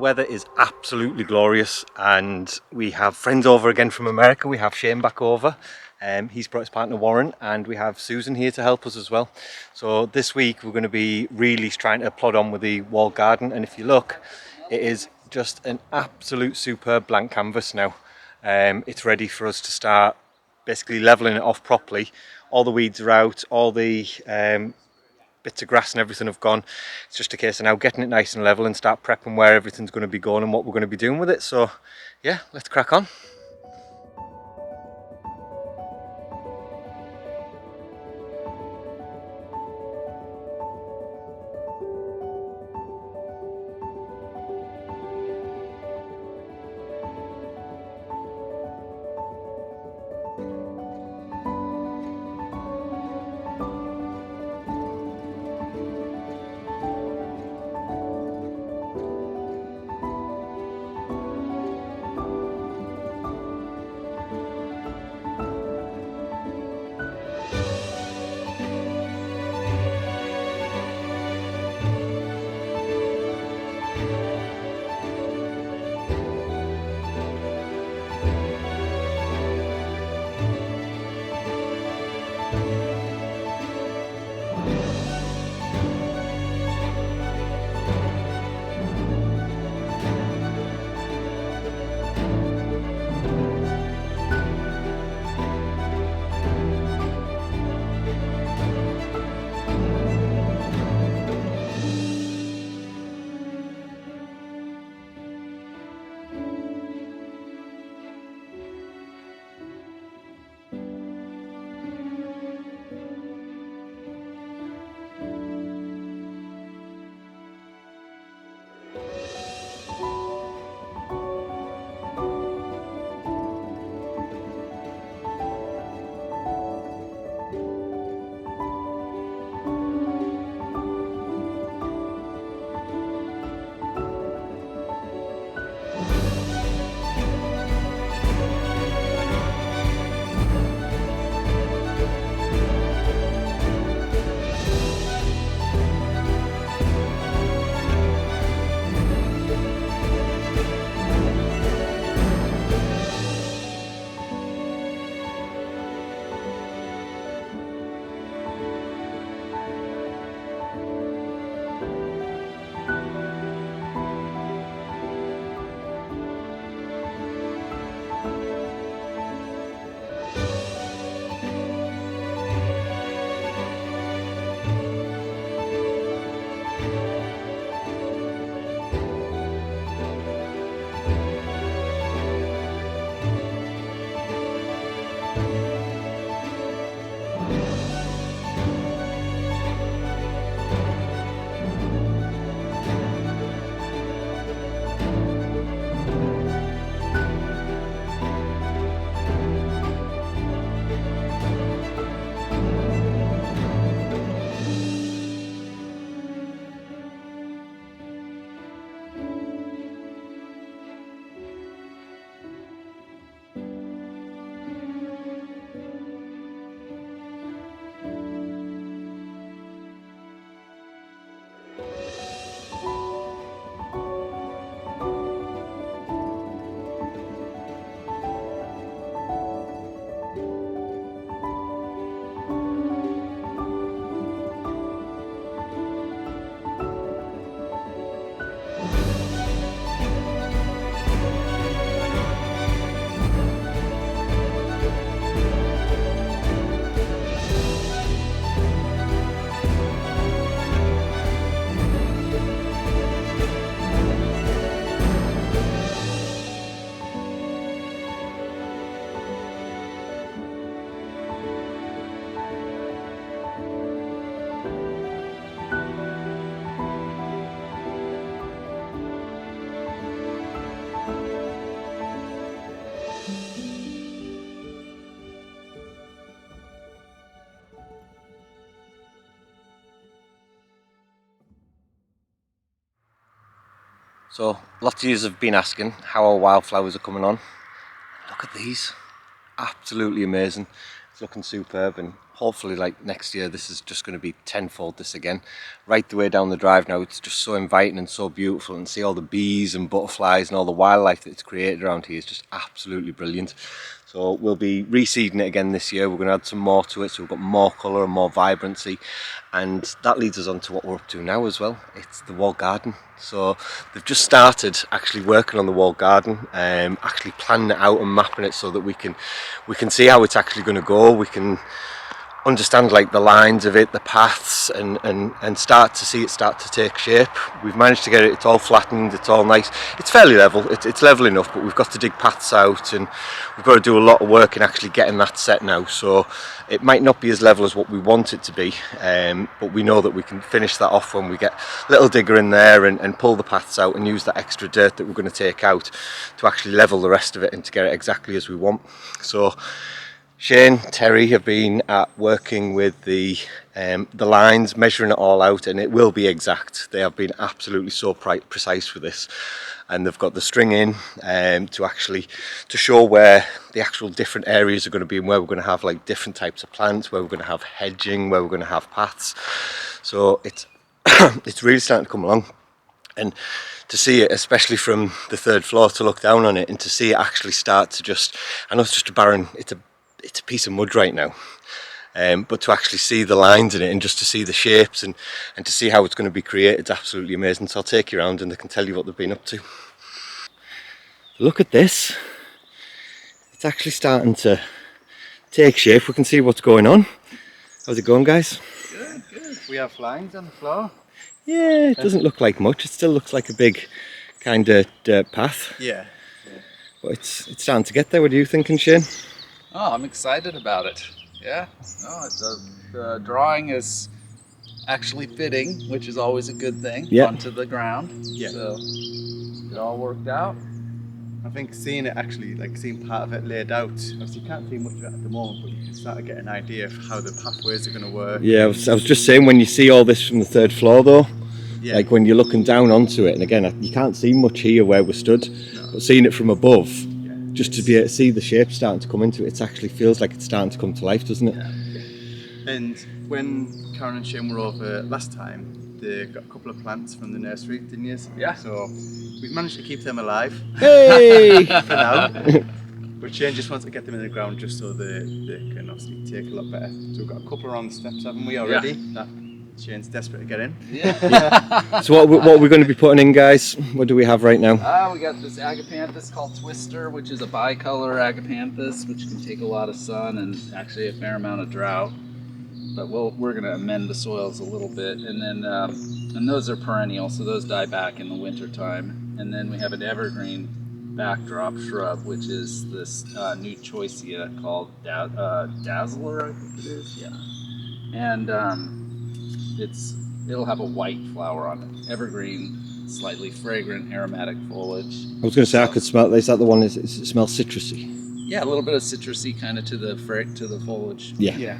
weather is absolutely glorious and we have friends over again from America. We have Shane back over. He's brought his partner Warren, and we have Susan here to help us as well. So this week we're going to be really trying to plod on with the walled garden, and if you look, it is just an absolute superb blank canvas now. It's ready for us to start basically levelling it off properly. All the weeds are out, all the bits of grass and everything have gone. It's just a case of now getting it nice and level and start prepping where everything's going to be going and what we're going to be doing with it. So yeah, let's crack on. So lots of you have been asking how our wildflowers are coming on. Look at these, absolutely amazing. It's looking superb, and hopefully like next year this is just going to be tenfold this again. Right the way down the drive now, it's just so inviting and so beautiful, and see all the bees and butterflies and all the wildlife that it's created around here is just absolutely brilliant. So we'll be reseeding it again this year. We're going to add some more to it, so we've got more colour and more vibrancy, and that leads us on to what we're up to now as well. It's the walled garden. So they've just started actually working on the walled garden, actually planning it out and mapping it so that we can see how it's actually going to go. We can understand like the lines of it, the paths, and start to see it start to take shape. We've managed to get it, it's all flattened, it's all nice, it's fairly level, it's level enough, but we've got to dig paths out and we've got to do a lot of work in actually getting that set now. So it might not be as level as what we want it to be, but we know that we can finish that off when we get a little digger in there and pull the paths out and use that extra dirt that we're going to take out to actually level the rest of it and to get it exactly as we want. So Shane, Terry have been working with the lines, measuring it all out, and it will be exact. They have been absolutely so precise with this, and they've got the string in to show where the actual different areas are going to be and where we're going to have like different types of plants, where we're going to have hedging, where we're going to have paths. So it's it's really starting to come along, and to see it, especially from the third floor, to look down on it and to see it actually start to just, I know it's just a barren, it's a piece of mud right now, but to actually see the lines in it and just to see the shapes and to see how it's going to be created, it's absolutely amazing. So I'll take you around and they can tell you what they've been up to. Look at this, it's actually starting to take shape. We can see what's going on. How's it going, guys? Good, good. We have lines on the floor. Yeah, it doesn't look like much, it still looks like a big kind of dirt path. Yeah. But it's starting to get there. What are you thinking, Shane? Oh, I'm excited about it. Yeah. No, the drawing is actually fitting, which is always a good thing, onto the ground. Yeah. So it all worked out. I think seeing it actually, like seeing part of it laid out, obviously you can't see much of it at the moment, but you can start to get an idea of how the pathways are going to work. Yeah, I was just saying, when you see all this from the third floor though, Yeah. like when you're looking down onto it, and again, you can't see much here where we're stood, but seeing it from above, just to be able to see the shape starting to come into it, it actually feels like it's starting to come to life, doesn't it? Yeah. And when Karen and Shane were over last time, they got a couple of plants from the nursery, didn't you? Yeah. So we've managed to keep them alive. Hey! For now. But Shane just wants to get them in the ground just so they can obviously take a lot better. So we've got a couple around the steps, haven't we, already? Yeah. That Shane's desperate to get in. Yeah. So what are we going to be putting in, guys? What do we have right now? We got this agapanthus called Twister, which is a bicolor agapanthus, which can take a lot of sun and actually a fair amount of drought. But we're going to amend the soils a little bit, and then and those are perennial, so those die back in the winter time. And then we have an evergreen backdrop shrub, which is this new choicea called Dazzler, I think it is. Yeah, and it'll have a white flower on it. Evergreen, slightly fragrant, aromatic foliage. I was going to say, I could smell. Is that the one? It smells citrusy. Yeah, a little bit of citrusy kind of to the foliage. Yeah. Yeah.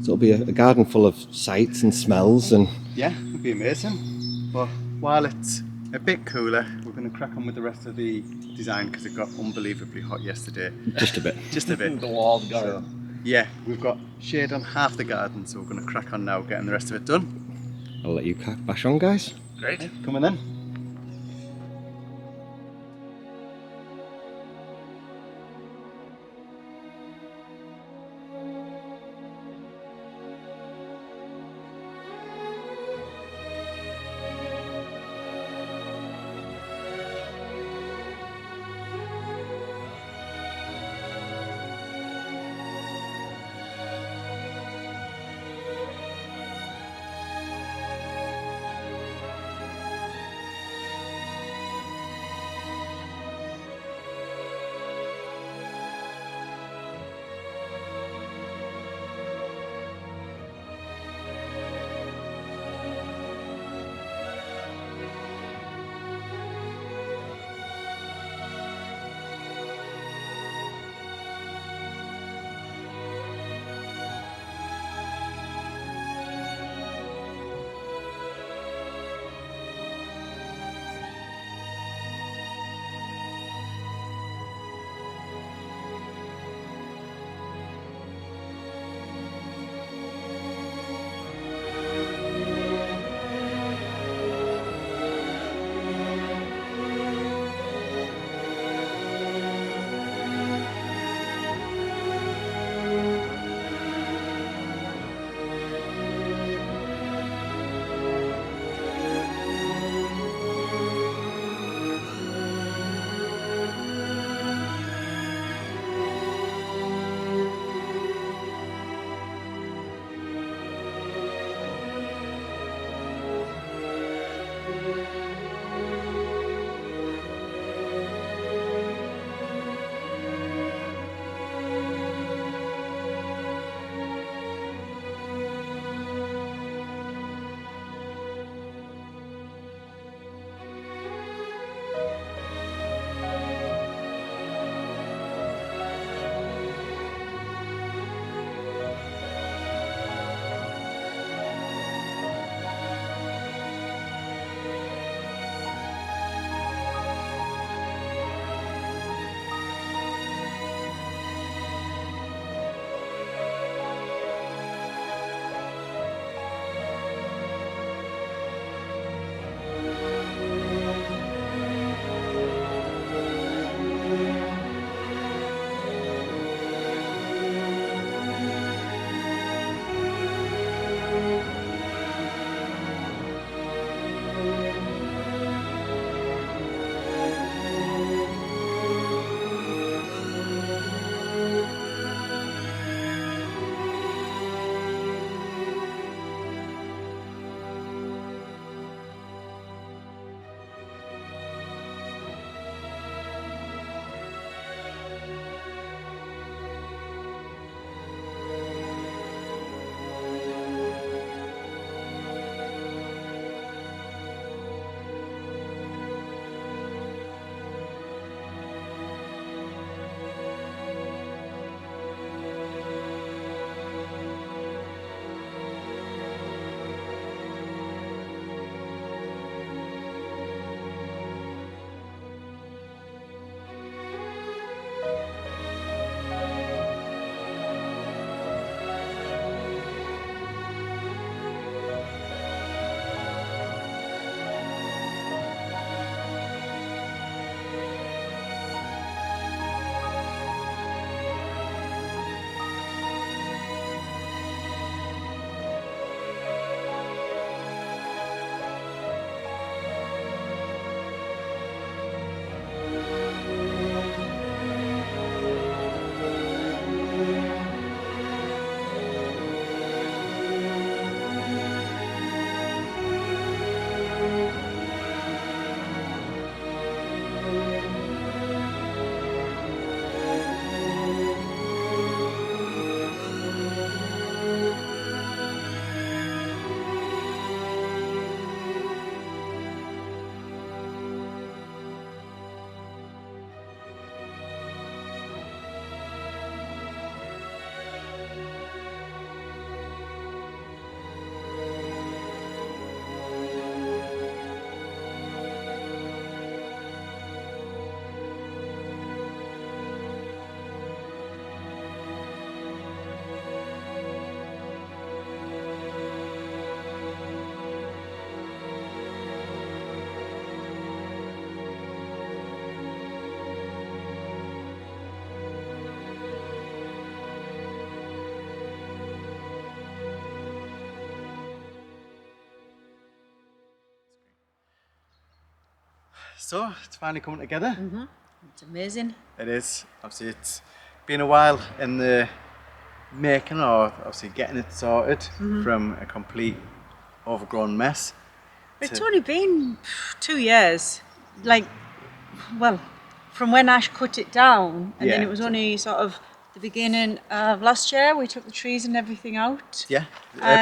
So it'll be a garden full of sights and smells and. Yeah, it'd be amazing. But while it's a bit cooler, we're going to crack on with the rest of the design because it got unbelievably hot yesterday. Just a bit. Just a bit. The walled garden. So, yeah, we've got shade on half the garden, so we're going to crack on now, getting the rest of it done. I'll let you bash on, guys. Great. Coming in. so. It's finally coming together. It's amazing. It is. Obviously, it's been a while in the making, or obviously getting it sorted from a complete overgrown mess. It's only been 2 years. Like, well, from when Ash cut it down, and then Yeah. it was only sort of the beginning of last year. We took the trees and everything out. Yeah,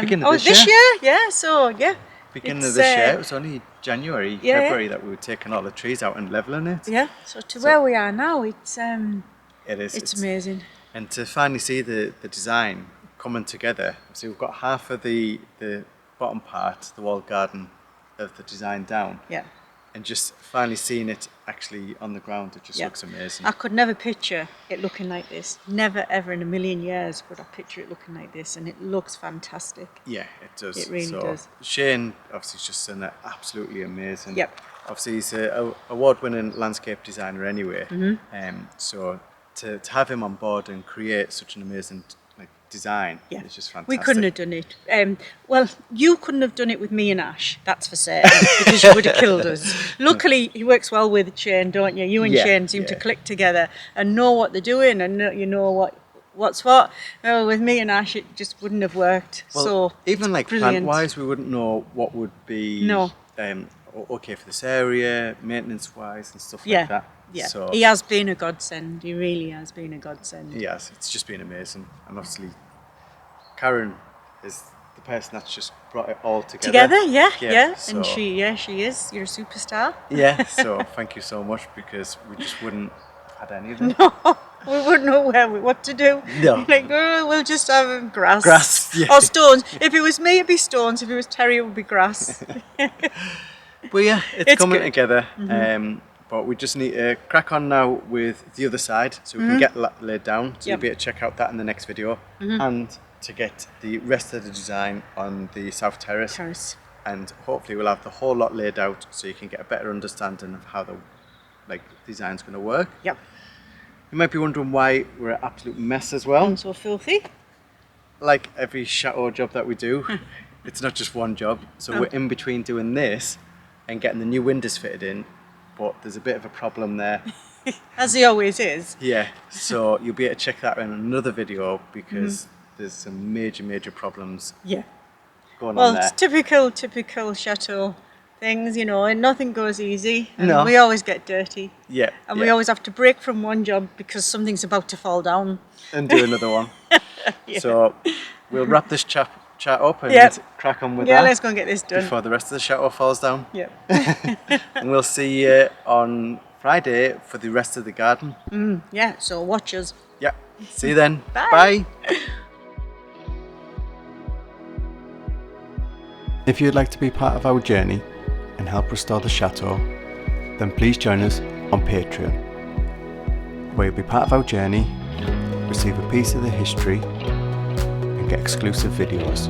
beginning Oh, of this year. Yeah. So yeah. Beginning It's, of this year. It was only January, yeah. February that we were taking all the trees out and levelling it. Yeah. So to where we are now, it's It is. it's amazing. And to finally see the design coming together. So we've got half of the bottom part, the walled garden of the design down. Yeah. And just finally seeing it actually on the ground, it just Yeah. looks amazing. I could never picture it looking like this. Never ever in a million years would I picture it looking like this, and it looks fantastic. Yeah, it does. It really does. Shane obviously is just done it absolutely amazing. Yep. Obviously he's a award-winning landscape designer anyway. So to have him on board and create such an amazing design is just fantastic. We couldn't have done it. Well, you couldn't have done it with me and Ash, that's for certain, because you would have killed us. Luckily, he works well with Shane, don't you? You and Shane seem to click together and know what they're doing, and you know what's what. Well, with me and Ash, it just wouldn't have worked. Well, so even like brilliant. plant-wise, we wouldn't know what would be okay for this area, maintenance-wise and stuff like that. Yeah, So he has been a godsend. He really has been a godsend. yes, it's just been amazing, and obviously Karen is the person that's just brought it all together. Yeah. So, And she is. You're a superstar. yeah, so thank you so much, because we just wouldn't have had any of it. We wouldn't know what to do. No. Like, oh, we'll just have grass. Grass, yeah. Or stones. If it was me, it'd be stones. If it was Terry, it would be grass. But yeah, it's coming good. together. But we just need to crack on now with the other side, so we can get laid down. So you'll be able to check out that in the next video, and to get the rest of the design on the South Terrace. And hopefully we'll have the whole lot laid out, so you can get a better understanding of how the design's going to work. Yep. You might be wondering why we're an absolute mess as well. And so filthy. Like every Chateau job that we do, it's not just one job. So we're in between doing this and getting the new windows fitted in, but there's a bit of a problem there. As he always is. Yeah, so you'll be able to check that in another video, because there's some major problems Yeah. going Well, on there. it's typical Chateau things, you know, and nothing goes easy. And No. we always get dirty. Yeah, And we always have to break from one job because something's about to fall down. and do another one. So we'll wrap this chat up and crack on with Yeah, that let's go and get this done. before the rest of the Chateau falls down. Yeah. And we'll see you on Friday for the rest of the garden. Yeah, so watch us. Yeah, see you then. Bye. Bye. If you'd like to be part of our journey and help restore the Chateau, then please join us on Patreon, where you'll be part of our journey, receive a piece of the history, and get exclusive videos.